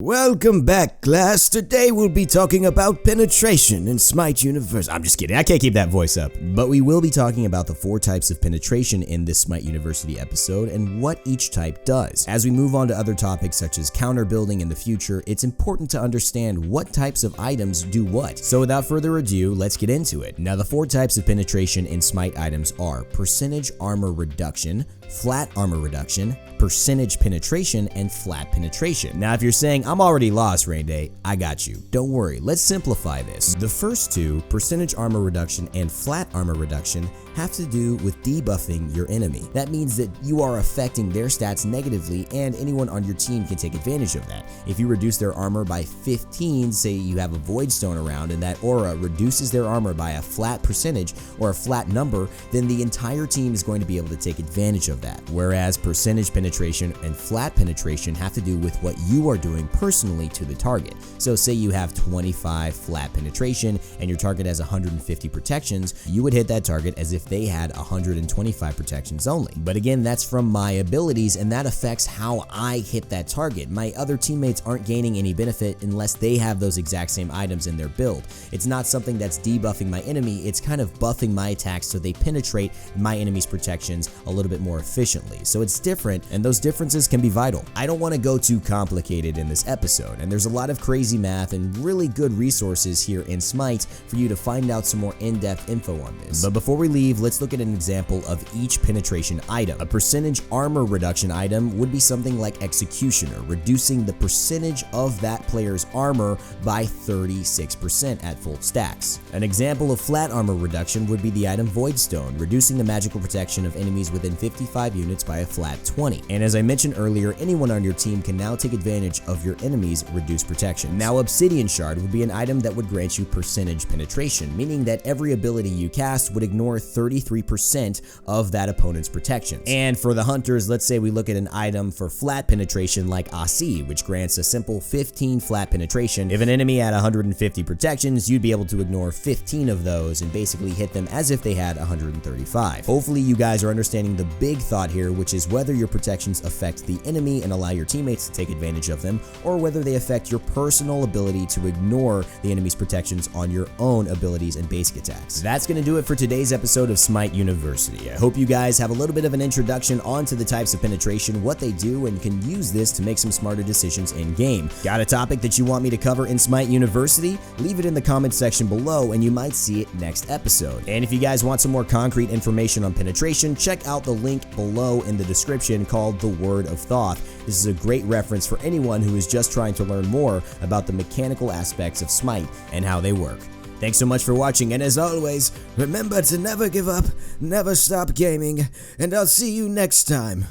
Welcome back, class. Today we'll be talking about penetration in SMITE University. I'm just kidding, I can't keep that voice up. But we will be talking about the 4 types of penetration in this SMITE University episode and what each type does. As we move on to other topics such as counter building in the future, it's important to understand what types of items do what. So without further ado, let's get into it. Now the 4 types of penetration in SMITE items are percentage armor reduction, flat armor reduction, percentage penetration, and flat penetration. Now if you're saying, I'm already lost, Rainday, I got you. Don't worry, let's simplify this. The first 2, percentage armor reduction and flat armor reduction, have to do with debuffing your enemy. That means that you are affecting their stats negatively and anyone on your team can take advantage of that. If you reduce their armor by 15, say you have a void stone around and that aura reduces their armor by a flat percentage or a flat number, then the entire team is going to be able to take advantage of that. Whereas percentage penetration and flat penetration have to do with what you are doing personally to the target. So say you have 25 flat penetration and your target has 150 protections, you would hit that target as if they had 125 protections only. But again, that's from my abilities and that affects how I hit that target. My other teammates aren't gaining any benefit unless they have those exact same items in their build. It's not something that's debuffing my enemy, it's kind of buffing my attacks so they penetrate my enemy's protections a little bit more efficiently. So it's different and those differences can be vital. I don't want to go too complicated in this episode, and there's a lot of crazy math and really good resources here in SMITE for you to find out some more in-depth info on this. But before we leave, let's look at an example of each penetration item. A percentage armor reduction item would be something like Executioner, reducing the percentage of that player's armor by 36% at full stacks. An example of flat armor reduction would be the item Void Stone, reducing the magical protection of enemies within 55 units by a flat 20. And as I mentioned earlier, anyone on your team can now take advantage of your enemy's reduced protection. Now Obsidian Shard would be an item that would grant you percentage penetration, meaning that every ability you cast would ignore 33% of that opponent's protection. And for the hunters, let's say we look at an item for flat penetration like Asi, which grants a simple 15 flat penetration. If an enemy had 150 protections, you'd be able to ignore 15 of those and basically hit them as if they had 135. Hopefully you guys are understanding the big thought here, which is whether your protections affect the enemy and allow your teammates to take advantage of them, or whether they affect your personal ability to ignore the enemy's protections on your own abilities and basic attacks. That's going to do it for today's episode of SMITE University. I hope you guys have a little bit of an introduction onto the types of penetration, what they do, and can use this to make some smarter decisions in game. Got a topic that you want me to cover in SMITE University? Leave it in the comments section below and you might see it next episode. And if you guys want some more concrete information on penetration, check out the link below in the description called the Word of Thoth. This is a great reference for anyone who is just trying to learn more about the mechanical aspects of SMITE and how they work. Thanks so much for watching, and as always, remember to never give up, never stop gaming, and I'll see you next time.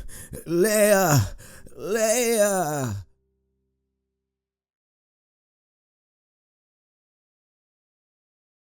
Leia.